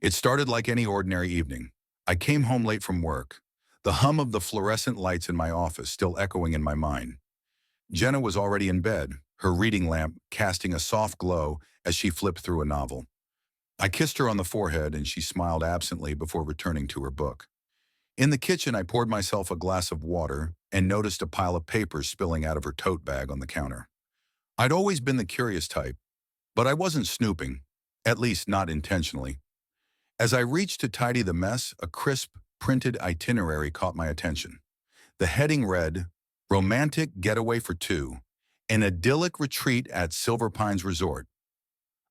It started like any ordinary evening. I came home late from work, the hum of the fluorescent lights in my office still echoing in my mind. Jenna was already in bed, her reading lamp casting a soft glow as she flipped through a novel. I kissed her on the forehead and she smiled absently before returning to her book. In the kitchen, I poured myself a glass of water and noticed a pile of papers spilling out of her tote bag on the counter. I'd always been the curious type, but I wasn't snooping, at least not intentionally. As I reached to tidy the mess, a crisp, printed itinerary caught my attention. The heading read, "Romantic Getaway for Two, an idyllic retreat at Silver Pines Resort."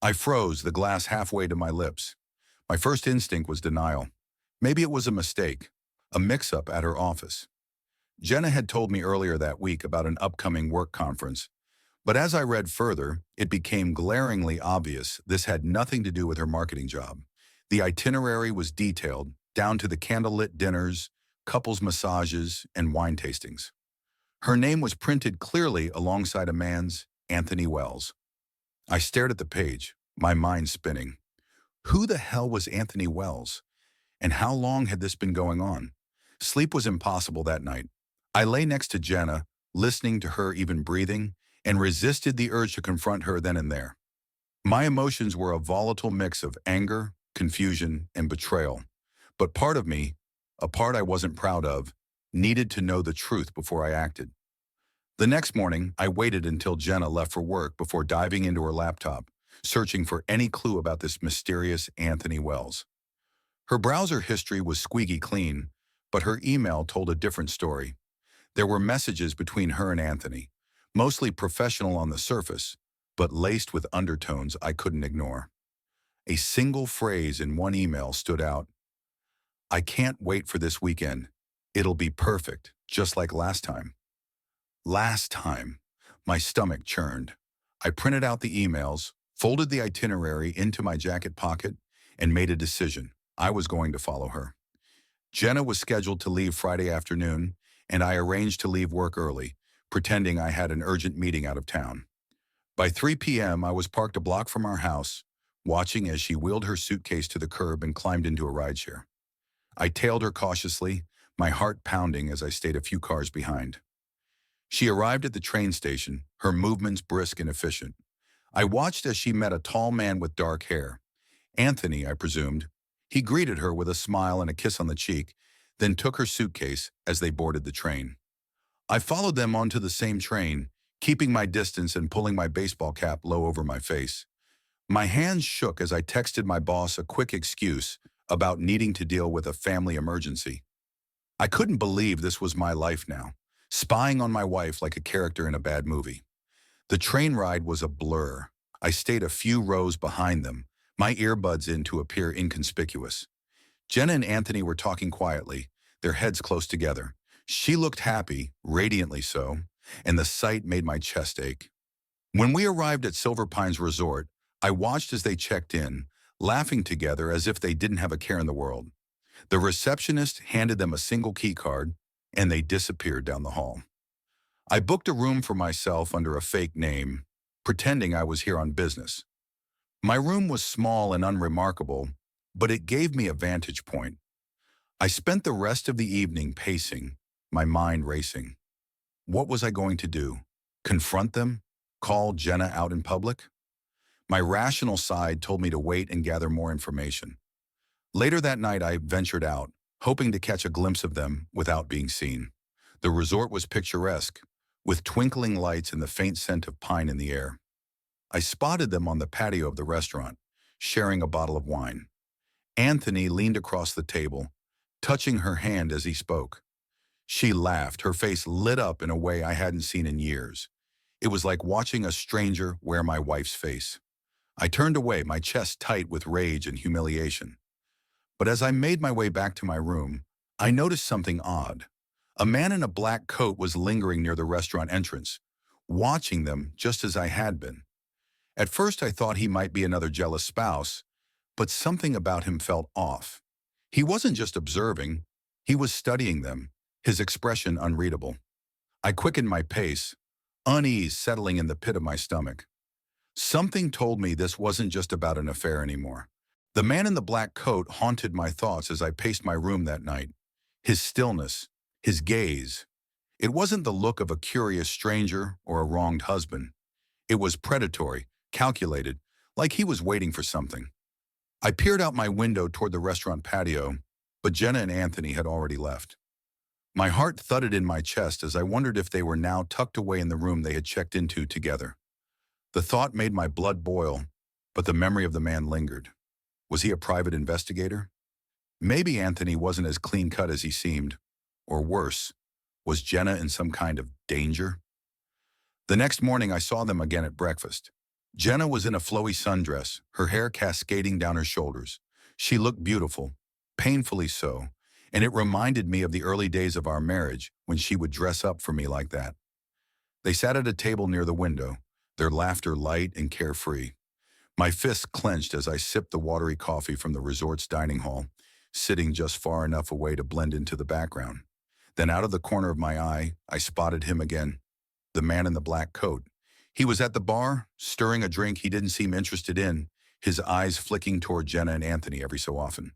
I froze, the glass halfway to my lips. My first instinct was denial. Maybe it was a mistake, a mix-up at her office. Jenna had told me earlier that week about an upcoming work conference, but as I read further, it became glaringly obvious this had nothing to do with her marketing job. The itinerary was detailed, down to the candlelit dinners, couples massages, and wine tastings. Her name was printed clearly alongside a man's, Anthony Wells. I stared at the page, my mind spinning. Who the hell was Anthony Wells? And how long had this been going on? Sleep was impossible that night. I lay next to Jenna, listening to her even breathing, and resisted the urge to confront her then and there. My emotions were a volatile mix of anger, confusion, and betrayal. But part of me, a part I wasn't proud of, needed to know the truth before I acted. The next morning, I waited until Jenna left for work before diving into her laptop, searching for any clue about this mysterious Anthony Wells. Her browser history was squeaky clean, but her email told a different story. There were messages between her and Anthony, mostly professional on the surface, but laced with undertones I couldn't ignore. A single phrase in one email stood out. "I can't wait for this weekend. It'll be perfect, just like last time." Last time. My stomach churned. I printed out the emails, folded the itinerary into my jacket pocket, and made a decision. I was going to follow her. Jenna was scheduled to leave Friday afternoon, and I arranged to leave work early, pretending I had an urgent meeting out of town. By 3 p.m., I was parked a block from our house, watching as she wheeled her suitcase to the curb and climbed into a rideshare. I tailed her cautiously, my heart pounding as I stayed a few cars behind. She arrived at the train station, her movements brisk and efficient. I watched as she met a tall man with dark hair. Anthony, I presumed. He greeted her with a smile and a kiss on the cheek, then took her suitcase as they boarded the train. I followed them onto the same train, keeping my distance and pulling my baseball cap low over my face. My hands shook as I texted my boss a quick excuse about needing to deal with a family emergency. I couldn't believe this was my life now, spying on my wife like a character in a bad movie. The train ride was a blur. I stayed a few rows behind them, my earbuds in to appear inconspicuous. Jenna and Anthony were talking quietly, their heads close together. She looked happy, radiantly so, and the sight made my chest ache. When we arrived at Silver Pines Resort, I watched as they checked in, laughing together as if they didn't have a care in the world. The receptionist handed them a single key card, and they disappeared down the hall. I booked a room for myself under a fake name, pretending I was here on business. My room was small and unremarkable, but it gave me a vantage point. I spent the rest of the evening pacing, my mind racing. What was I going to do? Confront them? Call Jenna out in public? My rational side told me to wait and gather more information. Later that night, I ventured out, hoping to catch a glimpse of them without being seen. The resort was picturesque, with twinkling lights and the faint scent of pine in the air. I spotted them on the patio of the restaurant, sharing a bottle of wine. Anthony leaned across the table, touching her hand as he spoke. She laughed, her face lit up in a way I hadn't seen in years. It was like watching a stranger wear my wife's face. I turned away, my chest tight with rage and humiliation. But as I made my way back to my room, I noticed something odd. A man in a black coat was lingering near the restaurant entrance, watching them just as I had been. At first I thought he might be another jealous spouse, but something about him felt off. He wasn't just observing, he was studying them, his expression unreadable. I quickened my pace, unease settling in the pit of my stomach. Something told me this wasn't just about an affair anymore. The man in the black coat haunted my thoughts as I paced my room that night. His stillness, his gaze. It wasn't the look of a curious stranger or a wronged husband. It was predatory, calculated, like he was waiting for something. I peered out my window toward the restaurant patio, but Jenna and Anthony had already left. My heart thudded in my chest as I wondered if they were now tucked away in the room they had checked into together. The thought made my blood boil, but the memory of the man lingered. Was he a private investigator? Maybe Anthony wasn't as clean-cut as he seemed. Or worse, was Jenna in some kind of danger? The next morning I saw them again at breakfast. Jenna was in a flowy sundress, her hair cascading down her shoulders. She looked beautiful, painfully so, and it reminded me of the early days of our marriage when she would dress up for me like that. They sat at a table near the window, their laughter light and carefree. My fists clenched as I sipped the watery coffee from the resort's dining hall, sitting just far enough away to blend into the background. Then out of the corner of my eye, I spotted him again, the man in the black coat. He was at the bar, stirring a drink he didn't seem interested in, his eyes flicking toward Jenna and Anthony every so often.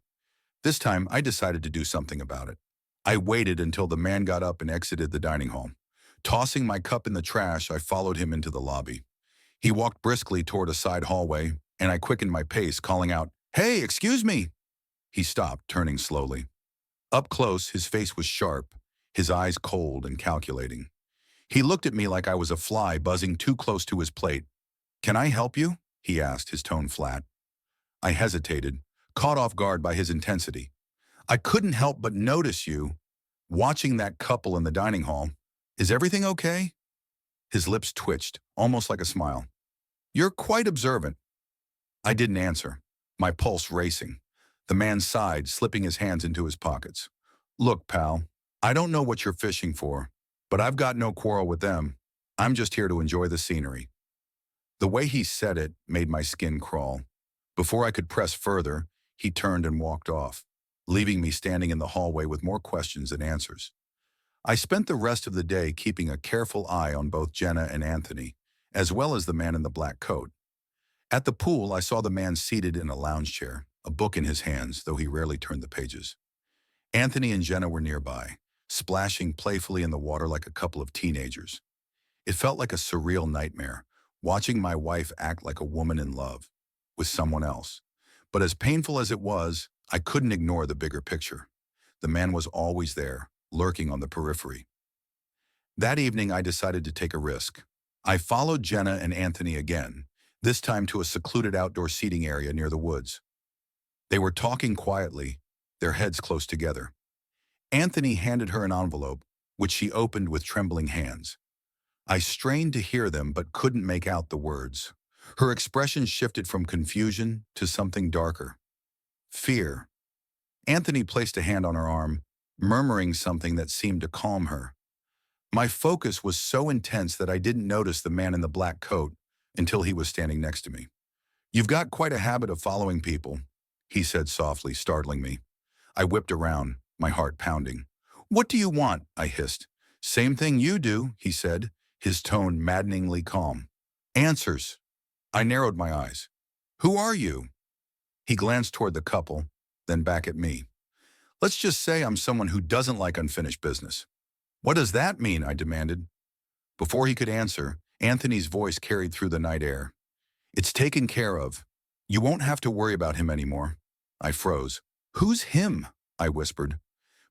This time, I decided to do something about it. I waited until the man got up and exited the dining hall. Tossing my cup in the trash, I followed him into the lobby. He walked briskly toward a side hallway, and I quickened my pace, calling out, "Hey, excuse me!" He stopped, turning slowly. Up close, his face was sharp, his eyes cold and calculating. He looked at me like I was a fly buzzing too close to his plate. "Can I help you?" he asked, his tone flat. I hesitated, caught off guard by his intensity. "I couldn't help but notice you, watching that couple in the dining hall. Is everything okay?" His lips twitched, almost like a smile. "You're quite observant." I didn't answer, my pulse racing. The man sighed, slipping his hands into his pockets. "Look, pal, I don't know what you're fishing for, but I've got no quarrel with them. I'm just here to enjoy the scenery." The way he said it made my skin crawl. Before I could press further, he turned and walked off, leaving me standing in the hallway with more questions than answers. I spent the rest of the day keeping a careful eye on both Jenna and Anthony, as well as the man in the black coat. At the pool, I saw the man seated in a lounge chair, a book in his hands, though he rarely turned the pages. Anthony and Jenna were nearby, splashing playfully in the water like a couple of teenagers. It felt like a surreal nightmare, watching my wife act like a woman in love with someone else. But as painful as it was, I couldn't ignore the bigger picture. The man was always there, lurking on the periphery. That evening, I decided to take a risk. I followed Jenna and Anthony again, this time to a secluded outdoor seating area near the woods. They were talking quietly, their heads close together. Anthony handed her an envelope, which she opened with trembling hands. I strained to hear them but couldn't make out the words. Her expression shifted from confusion to something darker. Fear. Anthony placed a hand on her arm, murmuring something that seemed to calm her. My focus was so intense that I didn't notice the man in the black coat until he was standing next to me. "You've got quite a habit of following people," he said softly, startling me. I whipped around, my heart pounding. "What do you want?" I hissed. "Same thing you do," he said, his tone maddeningly calm. "Answers." I narrowed my eyes. "Who are you?" He glanced toward the couple, then back at me. "Let's just say I'm someone who doesn't like unfinished business." "What does that mean?" I demanded. Before he could answer, Anthony's voice carried through the night air. "It's taken care of. You won't have to worry about him anymore." I froze. "Who's him?" I whispered.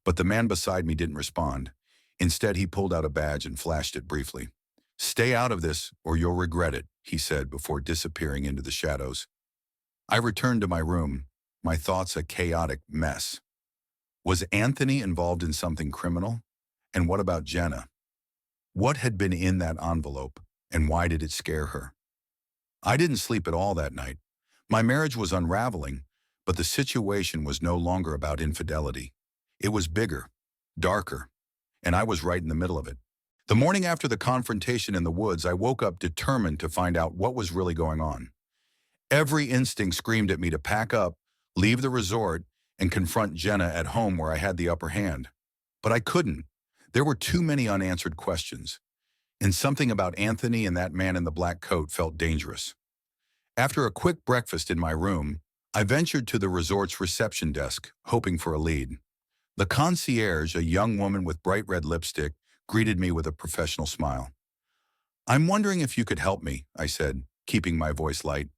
But the man beside me didn't respond. Instead, he pulled out a badge and flashed it briefly. "Stay out of this, or you'll regret it," he said before disappearing into the shadows. I returned to my room, my thoughts a chaotic mess. Was Anthony involved in something criminal? And what about Jenna? What had been in that envelope, and why did it scare her? I didn't sleep at all that night. My marriage was unraveling, but the situation was no longer about infidelity. It was bigger, darker, and I was right in the middle of it. The morning after the confrontation in the woods, I woke up determined to find out what was really going on. Every instinct screamed at me to pack up, leave the resort, and confront Jenna at home where I had the upper hand. But I couldn't. There were too many unanswered questions. And something about Anthony and that man in the black coat felt dangerous. After a quick breakfast in my room, I ventured to the resort's reception desk, hoping for a lead. The concierge, a young woman with bright red lipstick, greeted me with a professional smile. "I'm wondering if you could help me," I said, keeping my voice light.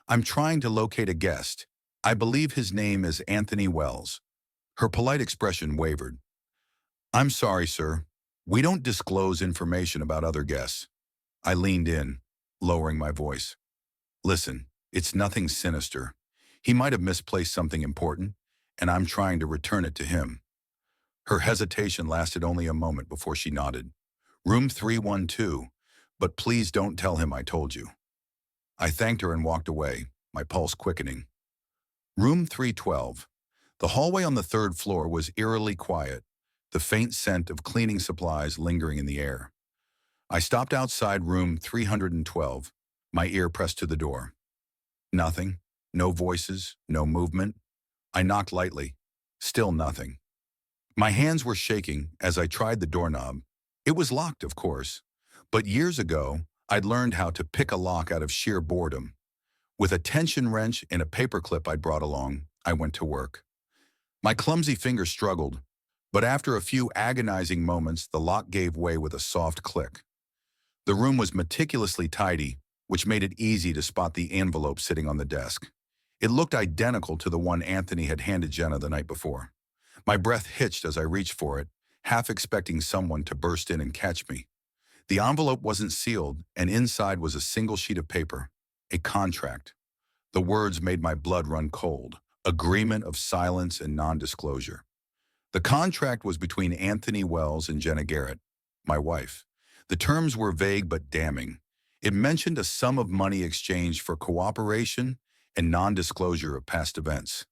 "I'm trying to locate a guest. I believe his name is Anthony Wells." Her polite expression wavered. "I'm sorry, sir. We don't disclose information about other guests." I leaned in, lowering my voice. "Listen, it's nothing sinister. He might have misplaced something important, and I'm trying to return it to him." Her hesitation lasted only a moment before she nodded. "Room 312, but please don't tell him I told you." I thanked her and walked away, my pulse quickening. Room 312. The hallway on the third floor was eerily quiet, the faint scent of cleaning supplies lingering in the air. I stopped outside room 312, my ear pressed to the door. Nothing. No voices, no movement. I knocked lightly. Still nothing. My hands were shaking as I tried the doorknob. It was locked, of course, but years ago, I'd learned how to pick a lock out of sheer boredom. With a tension wrench and a paperclip I'd brought along, I went to work. My clumsy fingers struggled, but after a few agonizing moments, the lock gave way with a soft click. The room was meticulously tidy, which made it easy to spot the envelope sitting on the desk. It looked identical to the one Anthony had handed Jenna the night before. My breath hitched as I reached for it, half expecting someone to burst in and catch me. The envelope wasn't sealed, and inside was a single sheet of paper, a contract. The words made my blood run cold, agreement of silence and non-disclosure. The contract was between Anthony Wells and Jenna Garrett, my wife. The terms were vague but damning. It mentioned a sum of money exchanged for cooperation and non-disclosure of past events.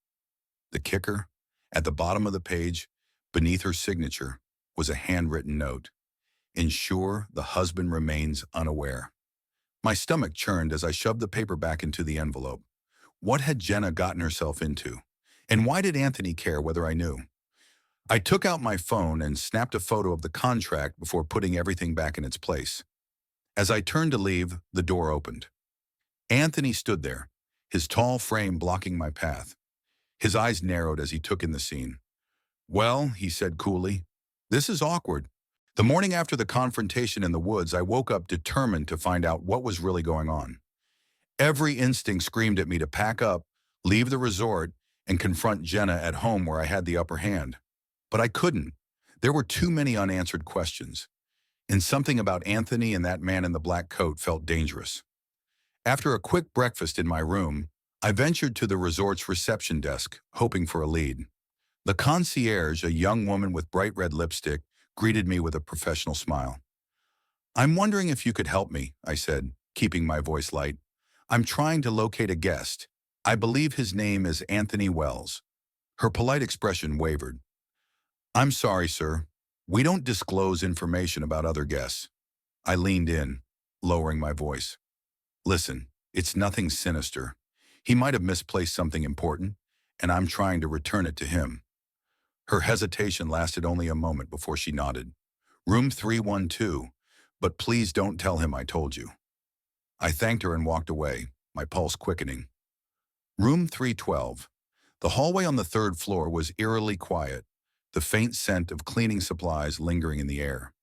The kicker? At the bottom of the page, beneath her signature, was a handwritten note. "Ensure the husband remains unaware." My stomach churned as I shoved the paper back into the envelope. What had Jenna gotten herself into? And why did Anthony care whether I knew? I took out my phone and snapped a photo of the contract before putting everything back in its place. As I turned to leave, the door opened. Anthony stood there, his tall frame blocking my path. His eyes narrowed as he took in the scene. "Well," he said coolly, "this is awkward." The morning after the confrontation in the woods, I woke up determined to find out what was really going on. Every instinct screamed at me to pack up, leave the resort, and confront Jenna at home where I had the upper hand. But I couldn't. There were too many unanswered questions. And something about Anthony and that man in the black coat felt dangerous. After a quick breakfast in my room, I ventured to the resort's reception desk, hoping for a lead. The concierge, a young woman with bright red lipstick, greeted me with a professional smile. "I'm wondering if you could help me," I said, keeping my voice light. "I'm trying to locate a guest. I believe his name is Anthony Wells." Her polite expression wavered. "I'm sorry, sir. We don't disclose information about other guests." I leaned in, lowering my voice. "Listen, it's nothing sinister. He might have misplaced something important, and I'm trying to return it to him." Her hesitation lasted only a moment before she nodded. "Room 312, but please don't tell him I told you." I thanked her and walked away, my pulse quickening. Room 312. The hallway on the third floor was eerily quiet, the faint scent of cleaning supplies lingering in the air.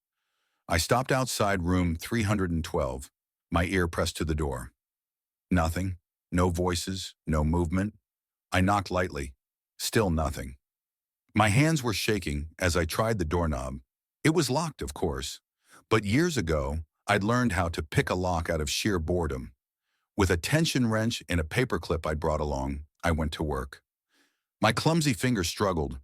I stopped outside room 312, my ear pressed to the door. Nothing. No voices, no movement. I knocked lightly. Still nothing. My hands were shaking as I tried the doorknob. It was locked, of course, but years ago, I'd learned how to pick a lock out of sheer boredom. With a tension wrench and a paperclip I'd brought along, I went to work. My clumsy fingers struggled,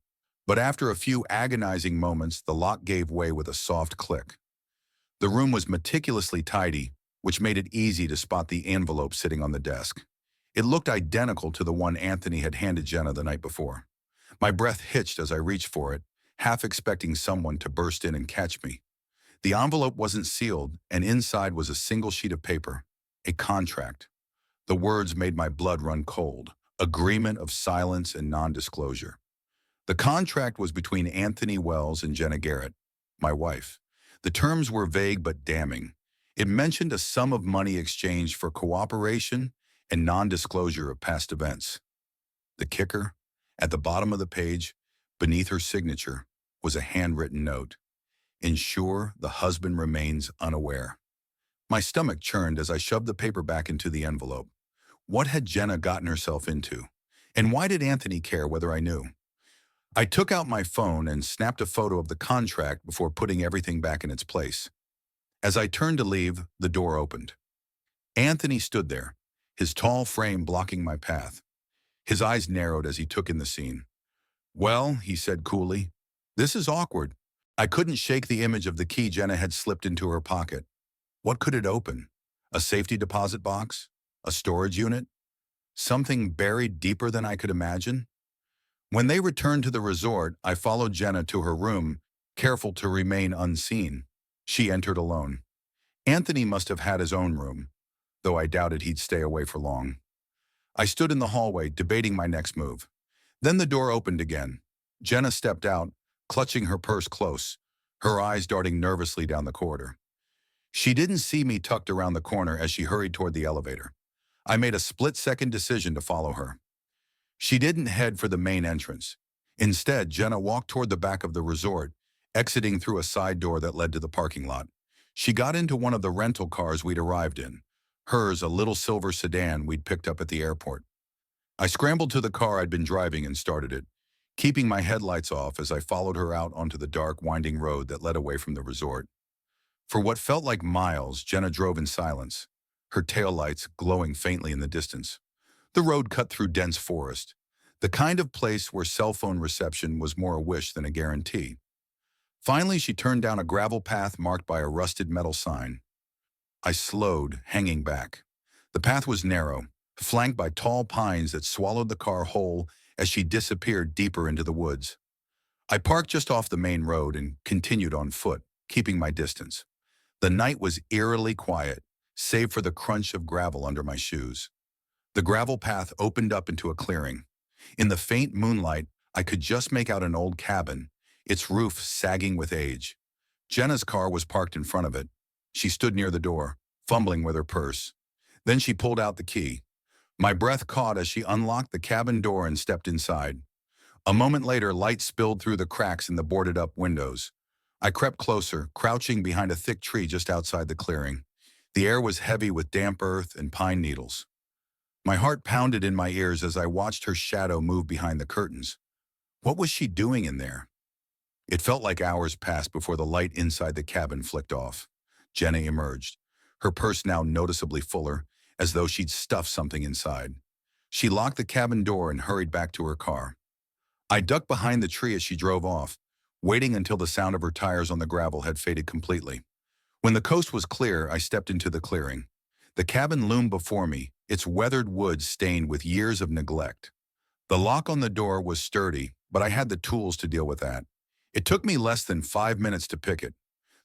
but after a few agonizing moments, the lock gave way with a soft click. The room was meticulously tidy, which made it easy to spot the envelope sitting on the desk. It looked identical to the one Anthony had handed Jenna the night before. My breath hitched as I reached for it, half expecting someone to burst in and catch me. The envelope wasn't sealed, and inside was a single sheet of paper, a contract. The words made my blood run cold, agreement of silence and non-disclosure. The contract was between Anthony Wells and Jenna Garrett, my wife. The terms were vague but damning. It mentioned a sum of money exchanged for cooperation and non-disclosure of past events. The kicker? At the bottom of the page, beneath her signature, was a handwritten note. Ensure the husband remains unaware. My stomach churned as I shoved the paper back into the envelope. What had Jenna gotten herself into? And why did Anthony care whether I knew? I took out my phone and snapped a photo of the contract before putting everything back in its place. As I turned to leave, the door opened. Anthony stood there, his tall frame blocking my path. His eyes narrowed as he took in the scene. "Well," he said coolly, "this is awkward." I couldn't shake the image of the key Jenna had slipped into her pocket. What could it open? A safety deposit box? A storage unit? Something buried deeper than I could imagine? When they returned to the resort, I followed Jenna to her room, careful to remain unseen. She entered alone. Anthony must have had his own room, though I doubted he'd stay away for long. I stood in the hallway, debating my next move. Then the door opened again. Jenna stepped out, clutching her purse close, her eyes darting nervously down the corridor. She didn't see me tucked around the corner as she hurried toward the elevator. I made a split-second decision to follow her. She didn't head for the main entrance. Instead, Jenna walked toward the back of the resort, exiting through a side door that led to the parking lot. She got into one of the rental cars we'd arrived in, hers a little silver sedan we'd picked up at the airport. I scrambled to the car I'd been driving and started it, keeping my headlights off as I followed her out onto the dark, winding road that led away from the resort. For what felt like miles, Jenna drove in silence, her taillights glowing faintly in the distance. The road cut through dense forest, the kind of place where cell phone reception was more a wish than a guarantee. Finally, she turned down a gravel path marked by a rusted metal sign. I slowed, hanging back. The path was narrow, flanked by tall pines that swallowed the car whole as she disappeared deeper into the woods. I parked just off the main road and continued on foot, keeping my distance. The night was eerily quiet, save for the crunch of gravel under my shoes. The gravel path opened up into a clearing. In the faint moonlight, I could just make out an old cabin, its roof sagging with age. Jenna's car was parked in front of it. She stood near the door, fumbling with her purse. Then she pulled out the key. My breath caught as she unlocked the cabin door and stepped inside. A moment later, light spilled through the cracks in the boarded-up windows. I crept closer, crouching behind a thick tree just outside the clearing. The air was heavy with damp earth and pine needles. My heart pounded in my ears as I watched her shadow move behind the curtains. What was she doing in there? It felt like hours passed before the light inside the cabin flicked off. Jenna emerged, her purse now noticeably fuller, as though she'd stuffed something inside. She locked the cabin door and hurried back to her car. I ducked behind the tree as she drove off, waiting until the sound of her tires on the gravel had faded completely. When the coast was clear, I stepped into the clearing. The cabin loomed before me, its weathered wood stained with years of neglect. The lock on the door was sturdy, but I had the tools to deal with that. It took me less than 5 minutes to pick it.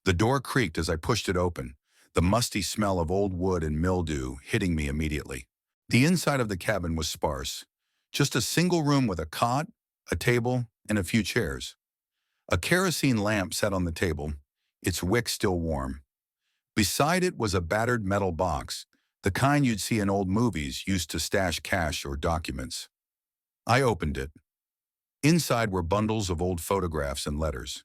The door creaked as I pushed it open, the musty smell of old wood and mildew hitting me immediately. The inside of the cabin was sparse, just a single room with a cot, a table, and a few chairs. A kerosene lamp sat on the table, its wick still warm. Beside it was a battered metal box, the kind you'd see in old movies used to stash cash or documents. I opened it. Inside were bundles of old photographs and letters.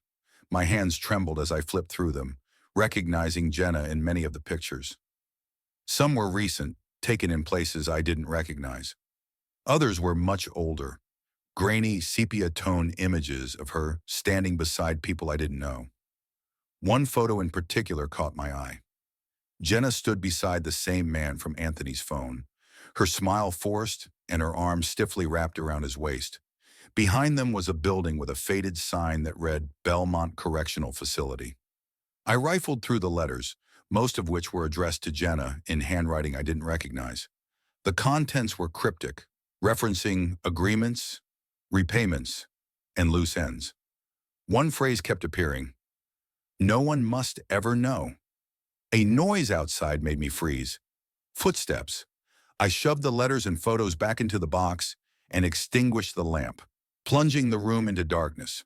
My hands trembled as I flipped through them, recognizing Jenna in many of the pictures. Some were recent, taken in places I didn't recognize. Others were much older, grainy sepia-tone images of her standing beside people I didn't know. One photo in particular caught my eye. Jenna stood beside the same man from Anthony's phone, her smile forced and her arms stiffly wrapped around his waist. Behind them was a building with a faded sign that read Belmont Correctional Facility. I rifled through the letters, most of which were addressed to Jenna in handwriting I didn't recognize. The contents were cryptic, referencing agreements, repayments, and loose ends. One phrase kept appearing: "No one must ever know." A noise outside made me freeze. Footsteps. I shoved the letters and photos back into the box and extinguished the lamp, plunging the room into darkness.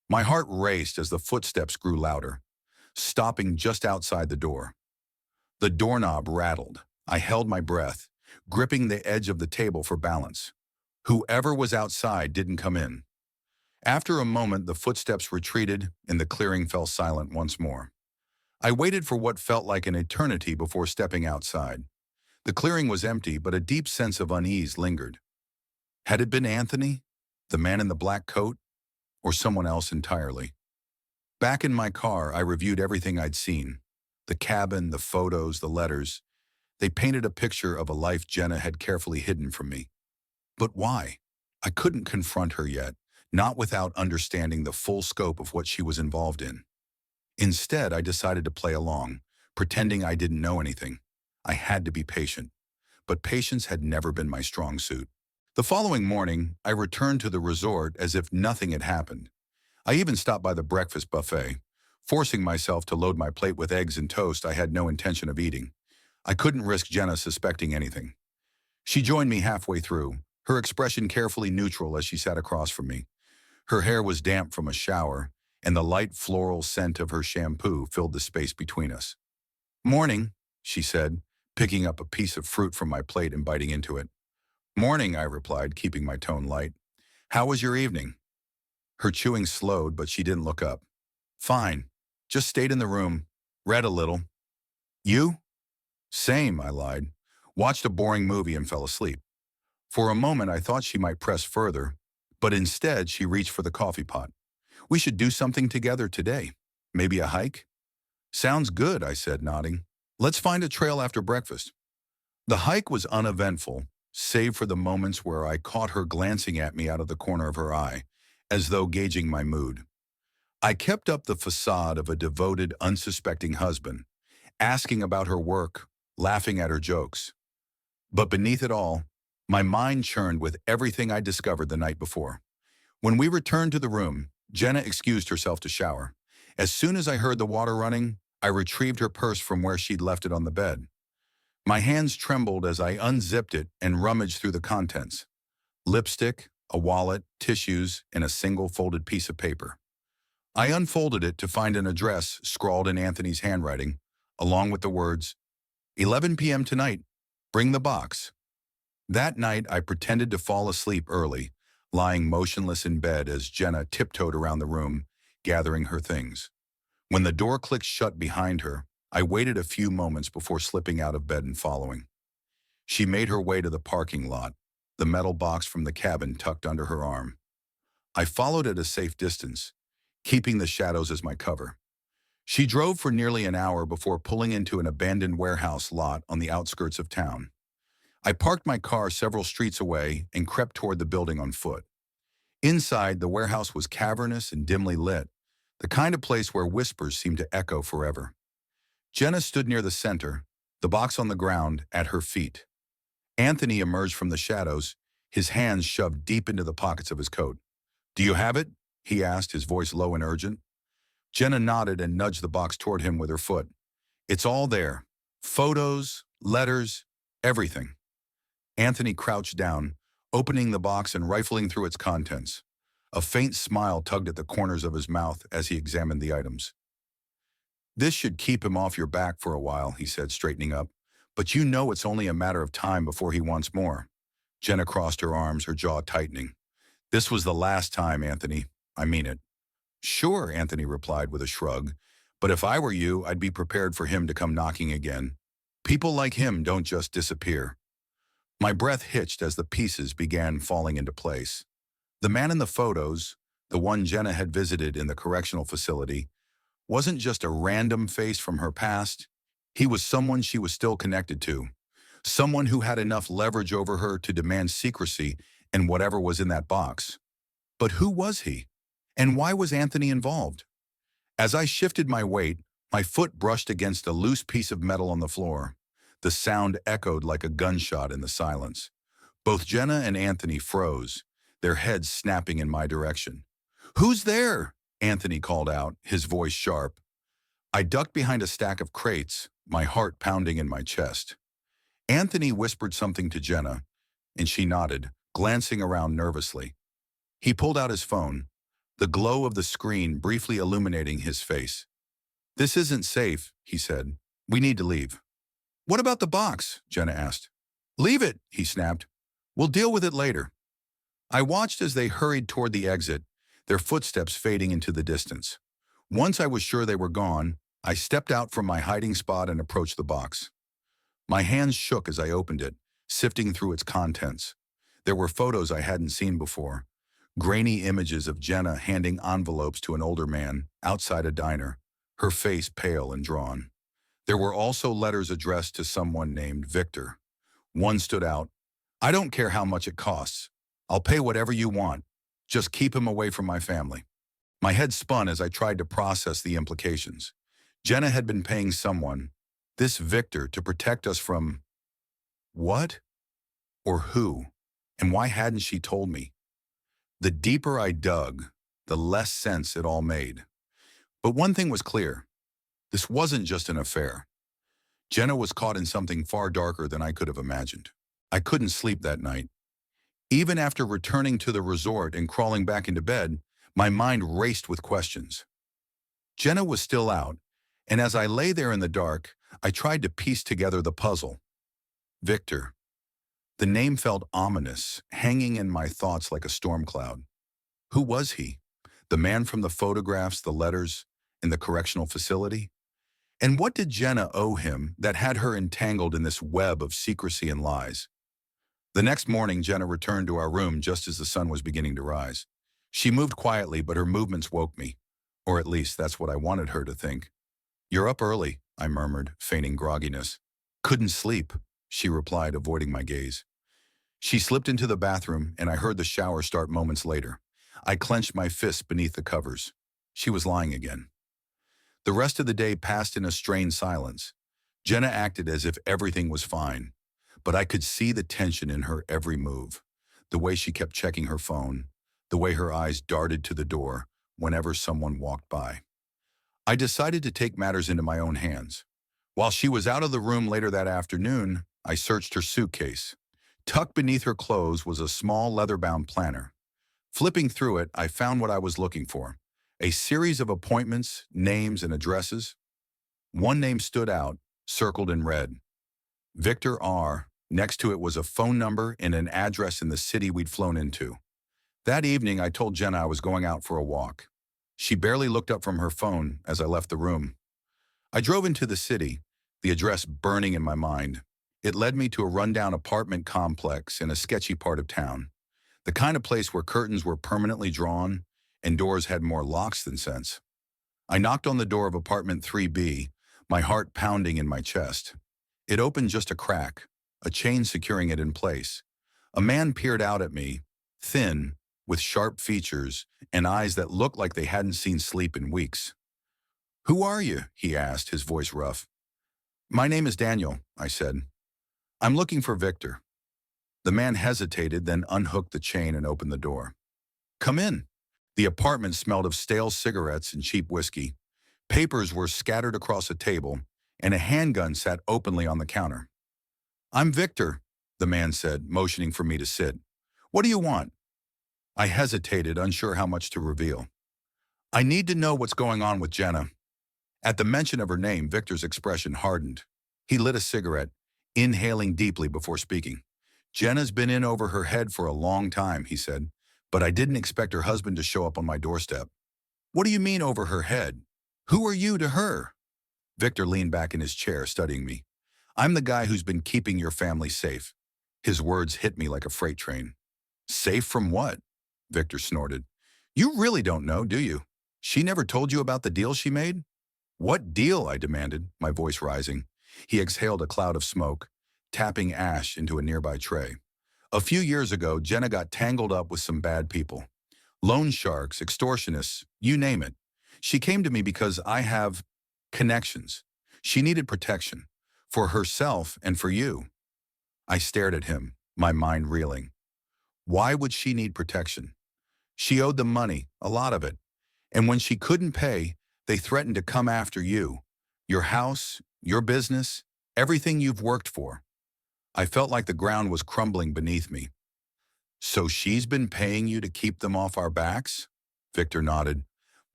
My heart raced as the footsteps grew louder, stopping just outside the door. The doorknob rattled. I held my breath, gripping the edge of the table for balance. Whoever was outside didn't come in. After a moment, the footsteps retreated and the clearing fell silent once more. I waited for what felt like an eternity before stepping outside. The clearing was empty, but a deep sense of unease lingered. Had it been Anthony, the man in the black coat, or someone else entirely? Back in my car, I reviewed everything I'd seen. The cabin, the photos, the letters. They painted a picture of a life Jenna had carefully hidden from me. But why? I couldn't confront her yet, not without understanding the full scope of what she was involved in. Instead, I decided to play along, pretending I didn't know anything. I had to be patient, but patience had never been my strong suit. The following morning, I returned to the resort as if nothing had happened. I even stopped by the breakfast buffet, forcing myself to load my plate with eggs and toast I had no intention of eating. I couldn't risk Jenna suspecting anything. She joined me halfway through, her expression carefully neutral as she sat across from me. Her hair was damp from a shower, and the light floral scent of her shampoo filled the space between us. "Morning," she said, picking up a piece of fruit from my plate and biting into it. "Morning," I replied, keeping my tone light. "How was your evening?" Her chewing slowed, but she didn't look up. "Fine. Just stayed in the room. Read a little." "You?" "Same," I lied. "Watched a boring movie and fell asleep." For a moment, I thought she might press further, but instead she reached for the coffee pot. "We should do something together today. Maybe a hike?" "Sounds good," I said, nodding. "Let's find a trail after breakfast." The hike was uneventful, save for the moments where I caught her glancing at me out of the corner of her eye, as though gauging my mood. I kept up the facade of a devoted, unsuspecting husband, asking about her work, laughing at her jokes. But beneath it all, my mind churned with everything I discovered the night before. When we returned to the room, Jenna excused herself to shower. As soon as I heard the water running, I retrieved her purse from where she'd left it on the bed. My hands trembled as I unzipped it and rummaged through the contents. Lipstick, a wallet, tissues, and a single folded piece of paper. I unfolded it to find an address scrawled in Anthony's handwriting, along with the words, 11 p.m. tonight. Bring the box. That night, I pretended to fall asleep early, lying motionless in bed as Jenna tiptoed around the room, gathering her things. When the door clicked shut behind her, I waited a few moments before slipping out of bed and following. She made her way to the parking lot, the metal box from the cabin tucked under her arm. I followed at a safe distance, keeping the shadows as my cover. She drove for nearly an hour before pulling into an abandoned warehouse lot on the outskirts of town. I parked my car several streets away and crept toward the building on foot. Inside, the warehouse was cavernous and dimly lit, the kind of place where whispers seem to echo forever. Jenna stood near the center, the box on the ground at her feet. Anthony emerged from the shadows, his hands shoved deep into the pockets of his coat. "Do you have it?" he asked, his voice low and urgent. Jenna nodded and nudged the box toward him with her foot. "It's all there. Photos, letters, everything." Anthony crouched down, opening the box and rifling through its contents. A faint smile tugged at the corners of his mouth as he examined the items. "This should keep him off your back for a while," he said, straightening up. "But you know it's only a matter of time before he wants more." Jenna crossed her arms, her jaw tightening. "This was the last time, Anthony. I mean it." "Sure," Anthony replied with a shrug. "But if I were you, I'd be prepared for him to come knocking again. People like him don't just disappear." My breath hitched as the pieces began falling into place. The man in the photos, the one Jenna had visited in the correctional facility, wasn't just a random face from her past. He was someone she was still connected to, someone who had enough leverage over her to demand secrecy and whatever was in that box. But who was he? And why was Anthony involved? As I shifted my weight, my foot brushed against a loose piece of metal on the floor. The sound echoed like a gunshot in the silence. Both Jenna and Anthony froze, their heads snapping in my direction. "Who's there?" Anthony called out, his voice sharp. I ducked behind a stack of crates, my heart pounding in my chest. Anthony whispered something to Jenna, and she nodded, glancing around nervously. He pulled out his phone, the glow of the screen briefly illuminating his face. "This isn't safe," he said. "We need to leave." "What about the box?" Jenna asked. "Leave it," he snapped. "We'll deal with it later." I watched as they hurried toward the exit, their footsteps fading into the distance. Once I was sure they were gone, I stepped out from my hiding spot and approached the box. My hands shook as I opened it, sifting through its contents. There were photos I hadn't seen before, grainy images of Jenna handing envelopes to an older man outside a diner, her face pale and drawn. There were also letters addressed to someone named Victor. One stood out. "I don't care how much it costs. I'll pay whatever you want. Just keep him away from my family." My head spun as I tried to process the implications. Jenna had been paying someone, this Victor, to protect us from what? Or who? And why hadn't she told me? The deeper I dug, the less sense it all made. But one thing was clear. This wasn't just an affair. Jenna was caught in something far darker than I could have imagined. I couldn't sleep that night. Even after returning to the resort and crawling back into bed, my mind raced with questions. Jenna was still out, and as I lay there in the dark, I tried to piece together the puzzle. Victor. The name felt ominous, hanging in my thoughts like a storm cloud. Who was he? The man from the photographs, the letters, in the correctional facility? And what did Jenna owe him that had her entangled in this web of secrecy and lies? The next morning, Jenna returned to our room just as the sun was beginning to rise. She moved quietly, but her movements woke me. Or at least that's what I wanted her to think. "You're up early," I murmured, feigning grogginess. "Couldn't sleep," she replied, avoiding my gaze. She slipped into the bathroom, and I heard the shower start moments later. I clenched my fists beneath the covers. She was lying again. The rest of the day passed in a strained silence. Jenna acted as if everything was fine, but I could see the tension in her every move, the way she kept checking her phone, the way her eyes darted to the door whenever someone walked by. I decided to take matters into my own hands. While she was out of the room later that afternoon, I searched her suitcase. Tucked beneath her clothes was a small leather-bound planner. Flipping through it, I found what I was looking for: a series of appointments, names, and addresses. One name stood out, circled in red. Victor R. Next to it was a phone number and an address in the city we'd flown into. That evening, I told Jenna I was going out for a walk. She barely looked up from her phone as I left the room. I drove into the city, the address burning in my mind. It led me to a rundown apartment complex in a sketchy part of town, the kind of place where curtains were permanently drawn and doors had more locks than sense. I knocked on the door of apartment 3B, my heart pounding in my chest. It opened just a crack, a chain securing it in place. A man peered out at me, thin, with sharp features and eyes that looked like they hadn't seen sleep in weeks. "Who are you?" he asked, his voice rough. "My name is Daniel," I said. "I'm looking for Victor." The man hesitated, then unhooked the chain and opened the door. "Come in." The apartment smelled of stale cigarettes and cheap whiskey. Papers were scattered across a table, and a handgun sat openly on the counter. "I'm Victor," the man said, motioning for me to sit. "What do you want?" I hesitated, unsure how much to reveal. "I need to know what's going on with Jenna." At the mention of her name, Victor's expression hardened. He lit a cigarette, inhaling deeply before speaking. "Jenna's been in over her head for a long time," he said, "but I didn't expect her husband to show up on my doorstep." "What do you mean over her head? Who are you to her?" Victor leaned back in his chair, studying me. "I'm the guy who's been keeping your family safe." His words hit me like a freight train. "Safe from what?" Victor snorted. "You really don't know, do you? She never told you about the deal she made?" "What deal?" I demanded, my voice rising. He exhaled a cloud of smoke, tapping ash into a nearby tray. "A few years ago, Jenna got tangled up with some bad people. Loan sharks, extortionists, you name it. She came to me because I have connections. She needed protection, for herself and for you." I stared at him, my mind reeling. Why would she need protection? She owed them money, a lot of it. And when she couldn't pay, they threatened to come after you. Your house, your business, everything you've worked for. I felt like the ground was crumbling beneath me. "So she's been paying you to keep them off our backs?" Victor nodded.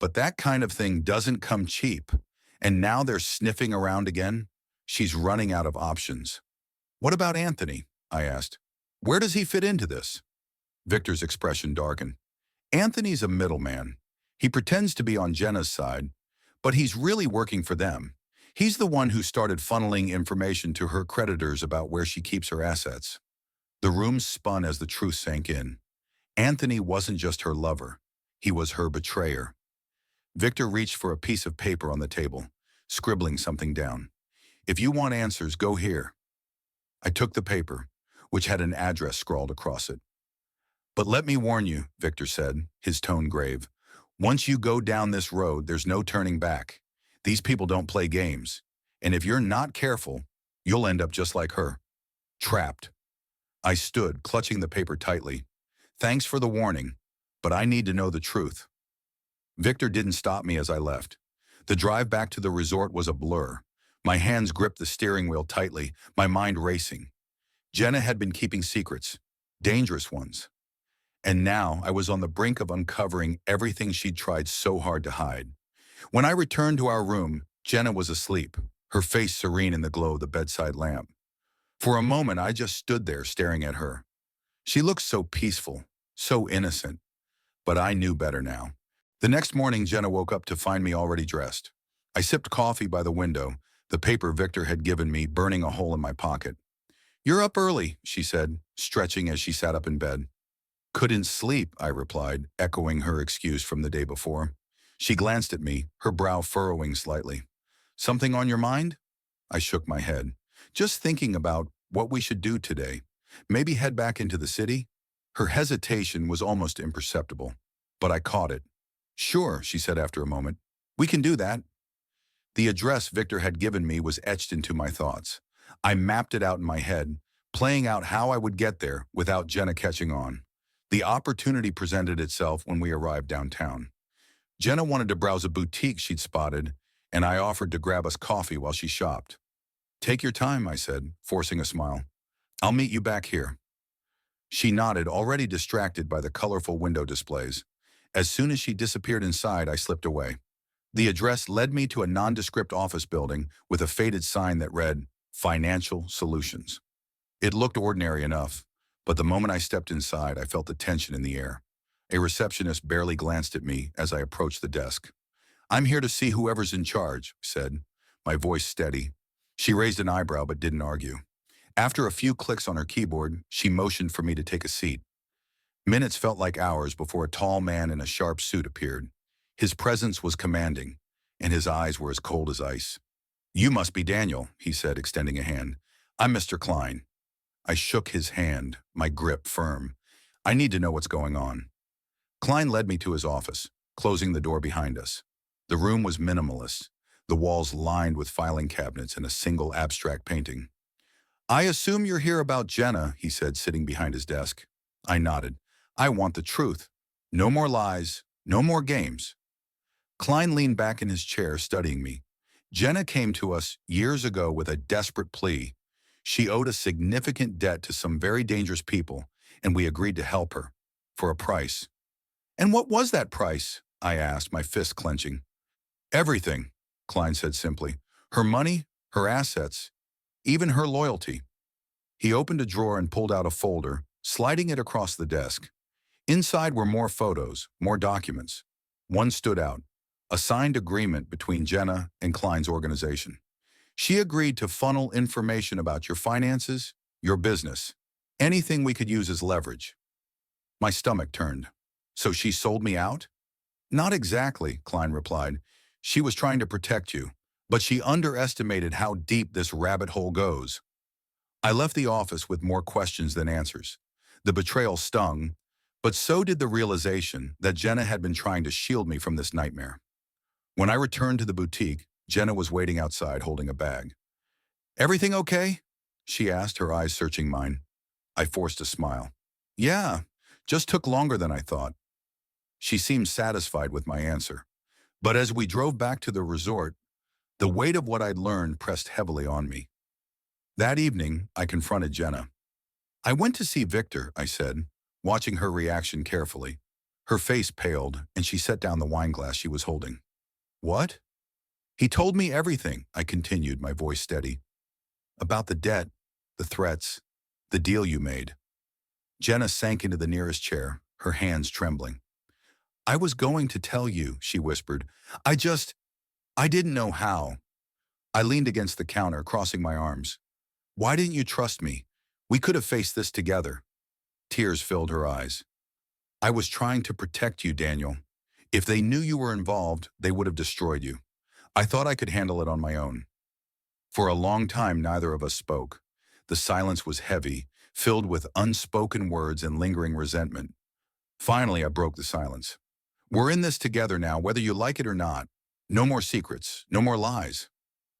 "But that kind of thing doesn't come cheap. And now they're sniffing around again? She's running out of options." "What about Anthony?" I asked. "Where does he fit into this?" Victor's expression darkened. Anthony's a middleman. He pretends to be on Jenna's side, but he's really working for them. He's the one who started funneling information to her creditors about where she keeps her assets. The room spun as the truth sank in. Anthony wasn't just her lover. He was her betrayer. Victor reached for a piece of paper on the table, scribbling something down. If you want answers, go here. I took the paper, which had an address scrawled across it. But let me warn you, Victor said, his tone grave. Once you go down this road, there's no turning back. These people don't play games. And if you're not careful, you'll end up just like her. Trapped. I stood, clutching the paper tightly. Thanks for the warning, but I need to know the truth. Victor didn't stop me as I left. The drive back to the resort was a blur. My hands gripped the steering wheel tightly, my mind racing. Jenna had been keeping secrets, dangerous ones. And now I was on the brink of uncovering everything she'd tried so hard to hide. When I returned to our room, Jenna was asleep, her face serene in the glow of the bedside lamp. For a moment, I just stood there staring at her. She looked so peaceful, so innocent. But I knew better now. The next morning, Jenna woke up to find me already dressed. I sipped coffee by the window, the paper Victor had given me burning a hole in my pocket. You're up early, she said, stretching as she sat up in bed. Couldn't sleep, I replied, echoing her excuse from the day before. She glanced at me, her brow furrowing slightly. Something on your mind? I shook my head. Just thinking about what we should do today. Maybe head back into the city? Her hesitation was almost imperceptible, but I caught it. Sure, she said after a moment. We can do that. The address Victor had given me was etched into my thoughts. I mapped it out in my head, playing out how I would get there without Jenna catching on. The opportunity presented itself when we arrived downtown. Jenna wanted to browse a boutique she'd spotted, and I offered to grab us coffee while she shopped. Take your time, I said, forcing a smile. I'll meet you back here. She nodded, already distracted by the colorful window displays. As soon as she disappeared inside, I slipped away. The address led me to a nondescript office building with a faded sign that read, Financial Solutions. It looked ordinary enough, but the moment I stepped inside, I felt the tension in the air. A receptionist barely glanced at me as I approached the desk. I'm here to see whoever's in charge, I said, my voice steady. She raised an eyebrow but didn't argue. After a few clicks on her keyboard, she motioned for me to take a seat. Minutes felt like hours before a tall man in a sharp suit appeared. His presence was commanding, and his eyes were as cold as ice. You must be Daniel, he said, extending a hand. I'm Mr. Klein. I shook his hand, my grip firm. I need to know what's going on. Klein led me to his office, closing the door behind us. The room was minimalist, the walls lined with filing cabinets and a single abstract painting. I assume you're here about Jenna, he said, sitting behind his desk. I nodded. I want the truth. No more lies, no more games. Klein leaned back in his chair, studying me. Jenna came to us years ago with a desperate plea. She owed a significant debt to some very dangerous people, and we agreed to help her, for a price. And what was that price? I asked, my fist clenching. Everything, Klein said simply. Her money, her assets, even her loyalty. He opened a drawer and pulled out a folder, sliding it across the desk. Inside were more photos, more documents. One stood out, a signed agreement between Jenna and Klein's organization. She agreed to funnel information about your finances, your business, anything we could use as leverage. My stomach turned. So she sold me out? Not exactly, Klein replied. She was trying to protect you, but she underestimated how deep this rabbit hole goes. I left the office with more questions than answers. The betrayal stung, but so did the realization that Jenna had been trying to shield me from this nightmare. When I returned to the boutique, Jenna was waiting outside holding a bag. Everything okay? She asked, her eyes searching mine. I forced a smile. Yeah, just took longer than I thought. She seemed satisfied with my answer. But as we drove back to the resort, the weight of what I'd learned pressed heavily on me. That evening, I confronted Jenna. I went to see Victor, I said, watching her reaction carefully. Her face paled, and she set down the wine glass she was holding. What? He told me everything, I continued, my voice steady. About the debt, the threats, the deal you made. Jenna sank into the nearest chair, her hands trembling. I was going to tell you, she whispered. I didn't know how. I leaned against the counter, crossing my arms. Why didn't you trust me? We could have faced this together. Tears filled her eyes. I was trying to protect you, Daniel. If they knew you were involved, they would have destroyed you. I thought I could handle it on my own. For a long time, neither of us spoke. The silence was heavy, filled with unspoken words and lingering resentment. Finally, I broke the silence. We're in this together now, whether you like it or not. No more secrets, no more lies.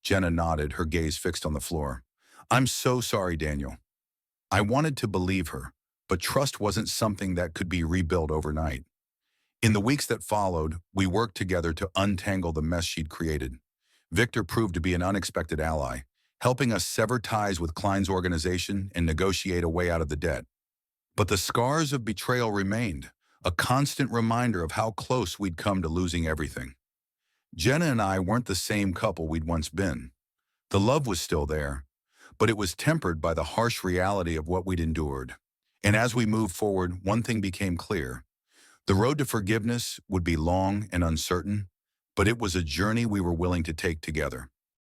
Jenna nodded, her gaze fixed on the floor. I'm so sorry, Daniel. I wanted to believe her, but trust wasn't something that could be rebuilt overnight. In the weeks that followed, we worked together to untangle the mess she'd created. Victor proved to be an unexpected ally, helping us sever ties with Klein's organization and negotiate a way out of the debt. But the scars of betrayal remained, a constant reminder of how close we'd come to losing everything. Jenna and I weren't the same couple we'd once been. The love was still there, but it was tempered by the harsh reality of what we'd endured. And as we moved forward, one thing became clear. The road to forgiveness would be long and uncertain, but it was a journey we were willing to take together.